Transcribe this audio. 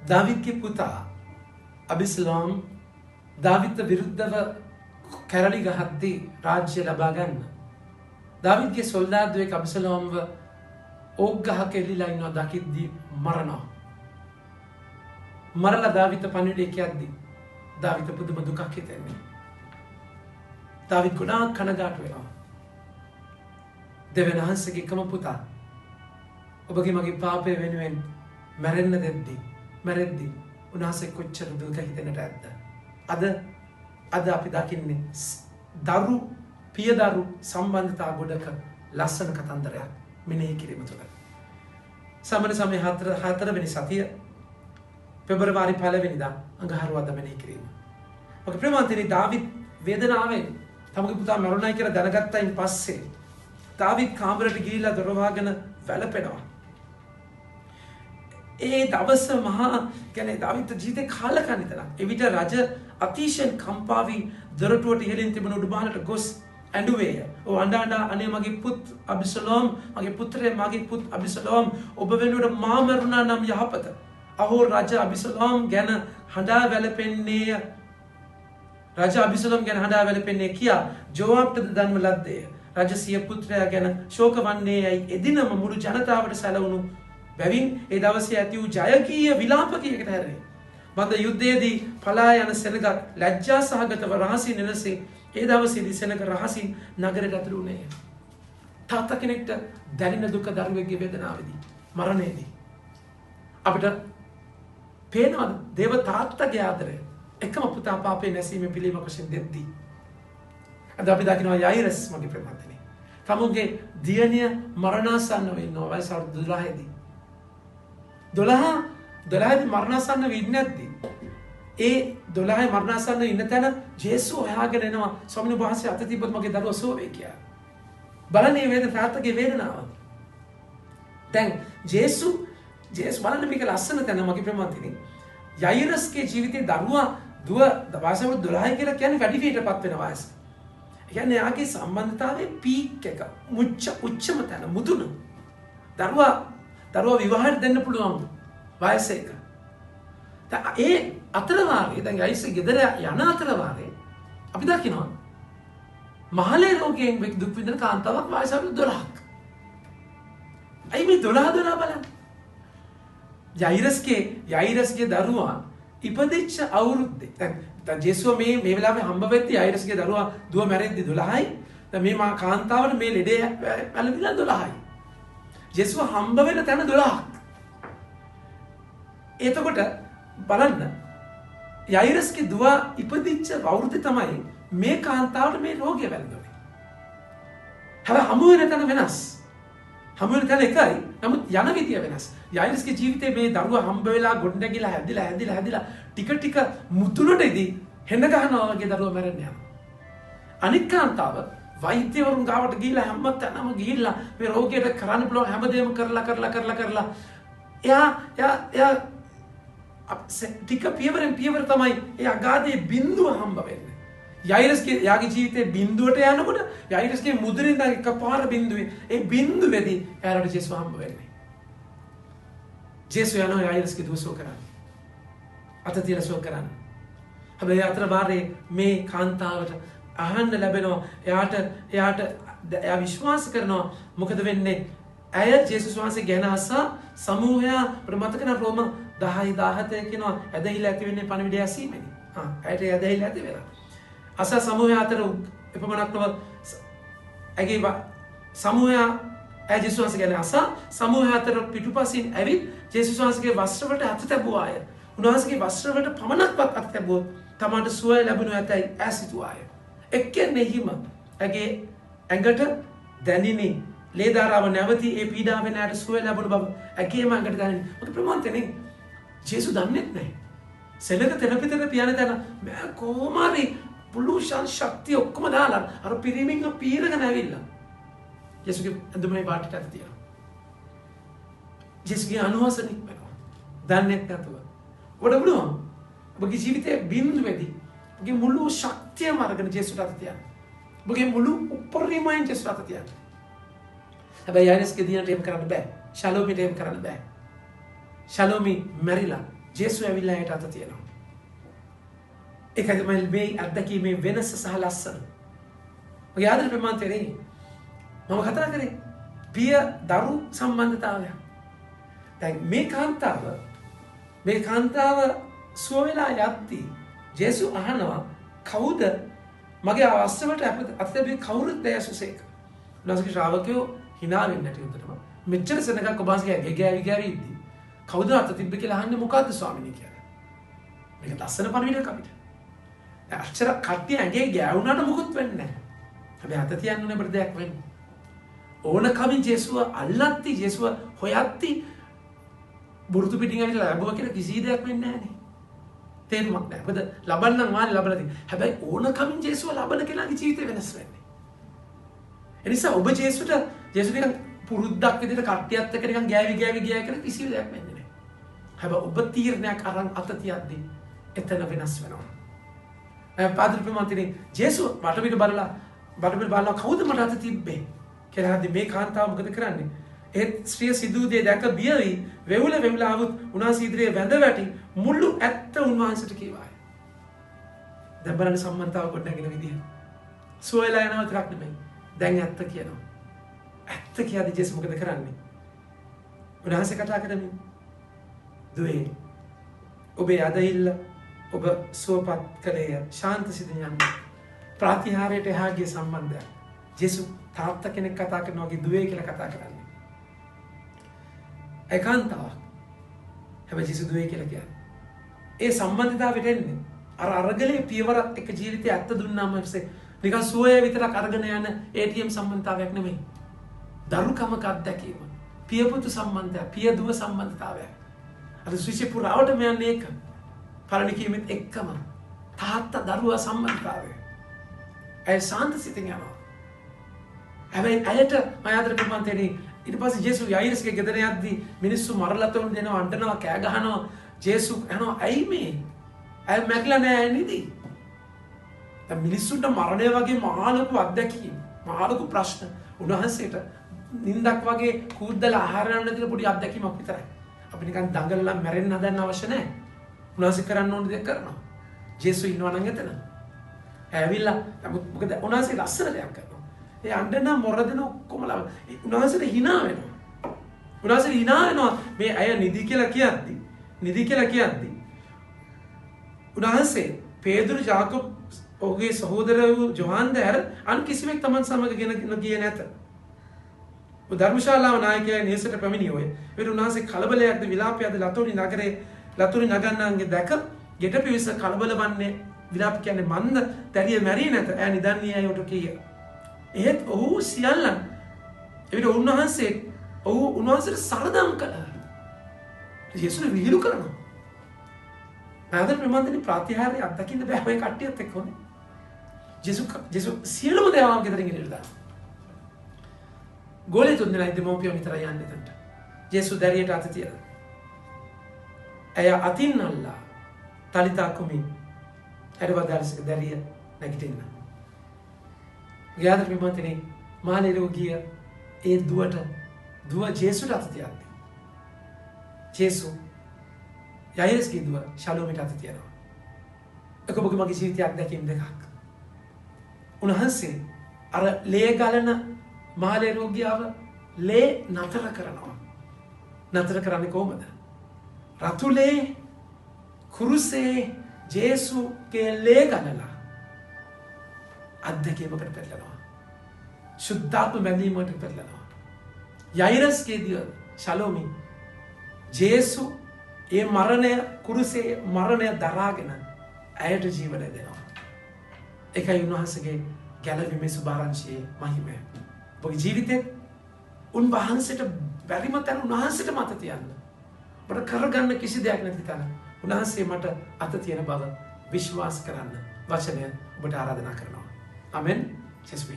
දාවිද්ගේ පුතා අබිසලෝම් දාවිද්ට විරුද්ධව කැරලි ගහද්දී රාජ්‍ය ලබා ගන්න. දාවිද්ගේ සොල්දාදුවෙක් අබිසලෝම්ව ඕක් ගහක එල්ලිලා ඉන්නවා දකිද්දී මරනවා. මරලා දාවිද්ට පණිවිඩය කියද්දී දාවිද්ට පුදුම දුකක් හිතෙන්නේ. දාවිද් ගොඩාක් කනගාටු වෙනවා. දෙවියන් වහන්සේගේ එකම පුතා ඔබගේ මගේ පාපය වෙනුවෙන් මැරෙන්න මැරෙද්දී උන්වහන්සේ කොච්චර දුක හිතෙන්නට ඇද්ද? අද අපි දකින්නේ පියදරු සම්බන්ධතා ගොඩක ලස්සන කතන්දරයක් මෙනෙහි කිරීම තුළ. සමන සමය 4 වෙනි සතිය පෙබරවාරි 1 වෙනිදා අඟහරුවාදා මෙනෙහි කිරීම. ඔක ප්‍රමාන්තනි දාවිද් වේදනාවෙන් තමගේ පුතා මරුණයි කියලා දැනගත්තයින් පස්සේ දාවිද් කාමරයට ගිහිල්ලා දොර වහගෙන වැළපෙනවා. ඒ දවස මහා කියන්නේ දාවිද් ජීවිතේ කාලකන්නිතන. එවිට රජ අතිශයින් කම්පා වී දොරටුවට ඉහළින් තිබුණු උඩුබානට ගොස් ඇඬුවේය. "ඕ අඬා අනේ මගේ පුත් අබිසලෝම්, මගේ පුත්‍රයා මගේ පුත් අබිසලෝම්, ඔබ වෙනුවට මා මරුණා නම් යහපත. අහෝ රජ අබිසලෝම් ගැන හඬා වැළපෙන්නේය. රජ අබිසලෝම් ගැන හඬා වැළපෙන්නේ කියා ජෝවාබ්ට දන්ව ලද්දේය. රජ සිය පුත්‍රයා ගැන ශෝක වන්නේ යයි එදිනම මුළු ජනතාවට සැලවුණු බැවින් ඒ දවසේ ඇති වූ ජයගීය විලාපකයකට හැරේ. මන්ද යුද්ධයේදී පලා යන සෙනගක් ලැජ්ජා සහගතව රහසින් එලසේ ඒ දවසේදී සෙනග රහසින් නගරයට ඇතුළු වුණේය." තාත්තා කෙනෙක්ට දැනෙන දුක දරුවෙක්ගේ වේදනාවේදී මරණයේදී අපිට පේනවා දේව තාත්තගේ ආදරය එකම පුතා පාපේ නැසීමේ පිළිම වශයෙන් දෙද්දී. අද අපි දකිනවා යයිරස් මගේ ප්‍රමාතනේ. තමුගේ දියණිය මරණාසන්න වෙනවා වයස 12දී. 12දී මරණාසන්න වෙන්නේ නැද්දි ඒ 12 මරණාසන්න ඉන්න තැන ජේසු හොයාගෙන එනවා. ස්වාමීන් වහන්සේ අත තිබ්බත් මගේ දරුවා සුව වෙයි කියලා. බලන්නේ වේද තාත්තගේ වේදනාව. දැන් ජේසු බලන්න මේක ලස්සන තැන මගේ ප්‍රමාතනේ. යයිරස්ගේ ජීවිතේ දරුවා දුව වයස 12 කියලා කියන්නේ වැඩි වියටපත් වෙන වයස. කියන්නේ යාගේ සම්බන්ධතාවයේ පීක් එක උච්චම තැන මුදුන. දරුවා විවාහයට දෙන්න පුළුවන් වයස එක. ඒ අතරවාරේ දැන් යයිස් ගෙදර යන අතරවාරේ අපි දකිනවා මහලේ රෝගයෙන් දුක් විඳින කාන්තාවක් වයස 12ක්. අයි මේ 12 බලන්න. යයිරස්ගේ දරුවා ඉපදිච්ච අවුරුද්දේ දැන් ජේසුව මේ වෙලාවේ හම්බ වෙද්දී යයිරස්ගේ දරුවා දුව මැරෙද්දී 12යි. දැන් මේ මා කාන්තාවට මේ ලෙඩේ පැලවිලා 12යි. ජේසුව හම්බ වෙන තැන 12ක්. එතකොට බලන්න යයිරස්ගේ දුව ඉපදිච්ච අවුරුද්දේ තමයි මේ කාන්තාවට මේ රෝගය වැළඳුනේ. හැබැයි හමු වෙන තැන වෙනස්. හමු වෙන තැන එකයි. නමුත් යන විදිය වෙනස්. යයිරස්ගේ ජීවිතේ මේ දරුවා හම්බ වෙලා ගොඩනැගිලා හැදිලා ටික මුතුනටදී හෙන්න ගහනවා වගේ දරුවා මැරෙන්න යනවා. අනික් කාන්තාව වෛද්‍යවරුන් ගාවට ගිහිල්ලා හැමතැනම ගිහිල්ලා මේ රෝගියට කරන්න පුළුවන් හැමදේම කරලා එයා ටික පියවරෙන් පියවර තමයි ඒ අගාධයේ බිඳුව හම්බ වෙන්නේ. යාගේ ජීවිතේ බිඳුවට යනකොට යයිරස්ගේ මුදුරින් දැන් එකපාර බිඳුවේ ඒ බිඳුවේදී එයාට ජේසුව හම්බ වෙන්නේ. ජේසුව යනවා යයිරස්ගේ දුව සුව කරන්න. අත තියලා සුව කරන්න. හැබැයි අතර වාරේ මේ කාන්තාවට අහන්න ලැබෙනවා එයා විශ්වාස කරනවා මොකද වෙන්නේ? ඇය ජේසුස් වහන්සේ ගැන අසා සමූහයා ප්‍රමතකන රෝම 10:17 කියනවා ඇදහිලා ඇති වෙන්නේ පණිවිඩය ඇසීමේදී. ඇයට ඇදහිලා ඇති වෙලා. අසා සමූහයා අතර එපමණක්ම ඇගේ සමූහයා ඇය ජේසුස් වහන්සේ ගැන අසා සමූහයා අතර පිටුපසින් ඇවිත් ජේසුස් වහන්සේගේ වස්ත්‍රවලට අත තැබුවාය. උන්වහන්සේගේ වස්ත්‍රවලට පමණක්වත් අත තැබුවොත් තමාට සුවය ලැබෙනු ඇතැයි ඈ සිතුවාය. එක්කෙනෙහිම ඇගේ ඇඟට දැනිනි ලේ ධාරාව නැවතී ඒ පීඩාවෙන් ඇයට සුවය ලැබුණු බව ඇගේම ඇඟට දැනිනි. මොකද ප්‍රමාන්තනේ ජේසු දන්නේ නැහැ. සෙලක තෙරපි යන තැන මම කොහොම හරි පුළුෂන් ශක්තිය ඔක්කොම දාලා අර පිරිමින්ව පීරගෙන ඇවිල්ලා ජේසුගේ ඇඳුමේ පාටිට අත තියනවා. ජේසුගේ අනුහසනික් වෙනවා. දන්නේ නැතුව. ඔබට පුළුවන් ඔබගේ ජීවිතයේ බිඳුවේදී ඔබගේ මුළු ශක්තියම අරගෙන ජේසුට අත තියන්න. ඔබගේ මුළු උපරිමයෙන් ජේසුට අත තියන්න. හැබැයි යයිරස්ගේ දිනට එහෙම කරන්න බෑ. ශලෝමිට එහෙම කරන්න බෑ. ශලෝමි මැරිලා ජේසු ඇවිල්ලා එයාට අත තියනවා. ඒකයි තමයි මේ අත්දැකීමේ වෙනස සහ ලස්සන. මගේ ආදර ප්‍රමාණතේ මම කතා කරේ පිය දරු සම්බන්ධතාවය. දැන් මේ කාන්තාව සුව වෙලා යද්දී ජේසු අහනවා කවුද මගේ අවස්ථාවට අත්දැකීම් කවුරුද යසුසේක. උන්වහන්සේගේ ශ්‍රාවකයෝ hina වෙන්නේ නැති උන්ටම මෙච්චර සෙනගක් ඔබ වහන්සේ ගෑවි ඉද්දී කවුද අත තිබ්බ කියලා අහන්නේ මොකද්ද ස්වාමීනි කියලා. මේක ලස්සන පණිවිඩයක් අපිට. අච්චර කට්ටිය ඇඟේ ගෑවුනාට මුකුත් වෙන්නේ නැහැ. හැබැයි අත තියන්න ඕනේ අපිට දෙයක් වෙන්නේ. ඕනකමින් ජේසුව අල්ලත්ති ජේසුව හොයත්ති බුරුතු පිටින් ඇවිල්ලා ලැබුවා කියලා කිසි දෙයක් වෙන්නේ නැහැ නේ. තේරුමක් නැහැ. මොකද ලබන්නම් වානේ ලබලා තියෙන්නේ. හැබැයි ඕනකමින් ජේසුව ලබන කෙනාගේ ජීවිතය වෙනස් වෙන්නේ. ඒ නිසා ඔබ ජේසුට නිකන් පුරුද්දක් විදිහට කට්ටියත් එක්ක නිකන් ගෑවි කියලා කිසි දෙයක් වෙන්නේ නැහැ. හැබැයි ඔබ තීරණයක් අරන් අත තියද්දී එතන වෙනස් වෙනවා. පාදෘ ප්‍රමාණතිනේ ජේසුව වටපිට බලලා කවුද මට අත තිබ්බේ කියලා හදි මේ කාන්තාව මොකද කරන්නේ? ඒ ස්ත්‍රිය සිදු දේ දැක බිය වී වෙවුල ආවොත් උන්වහන්සේ ඉදිරියේ වැඳ වැටි මුළු ඇත්ත උන්වහන්සේට කියවායි. දැන් බලන්න සම්මන්තාව කොටගෙන විදිය. සුවයලා යනවා විතරක් නෙමෙයි. දැන් ඇත්ත කියනවා. ඇත්ත කියද්දි ජේසුස් මොකද කරන්නේ? උන්වහන්සේ කතා කරමින් දුවේ ඔබේ අදහිල්ල ඔබ සුවපත් කළේය ශාන්ත සිතින් යන්න. ප්‍රාතිහාරයට එහා ගිය සම්බන්ධයක්. ජේසුස් තාත්තා කෙනෙක් කතා කරනවා වගේ දුවේ කියලා කතා කරන්නේ. ඒකාන්තාවක්. හැබැයි ජේසුස් දුවේ කියලා කියන්නේ. ඒ සම්බන්ධතාවයට එන්නේ අර අරගලේ පියවරත් එක්ක ජීවිතය ඇත්ත දුන්නාම නිකන් සුවය විතරක් අරගෙන යන ATM සම්බන්ධතාවයක් නෙමෙයි. දරුකමක අත්දැකීම. පියපුතු සම්බන්ධය, පිය දුව සම්බන්ධතාවයක්. අර සුවිශේෂ පුරාවටම යන්නේ ඒක. පළවෙනි කීමෙත් එක්කම තාත්තා දරුවා සම්බන්ධතාවය. ඒ ශාන්ත සිතින් යනවා. හැබැයි ඇයට මම ආදර කරපන් තේරෙන්නේ ඊට පස්සේ ජේසුස් යයිරස්ගේ ගෙදර යද්දී මිනිස්සු මරලා තොන් දෙනවා අඬනවා කෑ ගහනවා ජේසුස් අහනවා ඇයි මේ? ඇයි මැරිලා නැහැ නේද? දැන් මිනිස්සුන්ට මරණය වගේ මහලොකු අත්දැකීම් මහලොකු ප්‍රශ්න උන්වහන්සේට නින්දක් වගේ කූද්දලා ආහාර ගන්න දෙන පොඩි අත්දැකීමක් විතරයි. අපි නිකන් දඟලලා මැරෙන්න හදන්න අවශ්‍ය නැහැ. උන්වහන්සේ කරන්න ඕන දේ කරනවා. ජේසුස් ඉන්නවා නම් එතන. ඇවිල්ලා මොකද උන්වහන්සේ ලස්සන දෙයක් කරනවා. ඒ අඬන මොරදෙන ඔක්කොම උන්වහන්සේට hina වෙනවා. උන්වහන්සේට hina වෙනවා මේ අය නිදි කියලා කියද්දි උන්වහන්සේ පේදුරු ජාකබ් ඔහුගේ සහෝදරයෝ ජොහාන් දැර අන් කිසිවෙක් තමන් සමග ගෙන ගියේ නැත. ධර්මශාලාව නායකයා නිවසට පැමිණියෝය. ඒකට උන්වහන්සේ කලබලයක්ද විලාපයක්ද ලතුරි නගන්නාන්ගේ දැක ගෙට පිවිස කලබල වන්නේ විලාප කියන්නේ මන්ද දැරිය මැරියේ නැත. ඈ නිදන්නේ අයට කීය. එහෙත් ඔහු සියල්ලන් එවිට උන්වහන්සේට සරදම් කළා. ජේසුස් විහිළු කරනවා. ආදර ප්‍රමාණදී ප්‍රාතිහාර්ය අත්දකින්න බෑ ඔය කට්ටියත් එක්ක ඕනේ. ජේසුස් සියලුම දේවල් ගෙදරින් එළියට ගෝලේ තුන් දෙනා දෙමෝපියෝ විතරයි යන්නේ එතනට. ජේසුස් දැරියට අත තියලා. ඇය අතින් අල්ලා තලිතා කුමි ඇරවදාලසක දැරිය නැගිටින්න. ගියාද ප්‍රමාණදී මාළේරෝ ගිය ඒ දුව ජේසුට අත තියද්දී. ජේසුස් යයිරස්ගේ දුව ශලෝමිට අත තියනවා. ඒක ඔබගේ මගේ ජීවිතයක් දැකීම් දෙකක්. උන්වහන්සේ අර ලේ ගලන මාළේ රෝගියාව ලේ නතර කරනවා. නතර කරන්නේ කොහොමද? රතුලේ කුරුසේ ජේසුගේ ලේ ගලලා අත්දැකීමකට පෙරලනවා. සුද්ධාත්ම බැඳීමකට පෙරලනවා. යයිරස්ගේ දුව ශලෝමි ජේසුස් ඒ මරණය කුරුසේ මරණය දරාගෙන ඇයට ජීවනය දෙනවා. ඒකයි උන්වහන්සේගේ ගැලවීමේ සුභාරංචියේ මහිමය. ඔබගේ ජීවිතේ උන්වහන්සේට බැරිම තැන උන්වහන්සේට මත තියන්න. ඔබට කරගන්න කිසි දෙයක් නැති තැන උන්වහන්සේ මට අත තියෙන බව විශ්වාස කරන්න වචනය ඔබට ආරාධනා කරනවා. ආමෙන්. ජේසුස්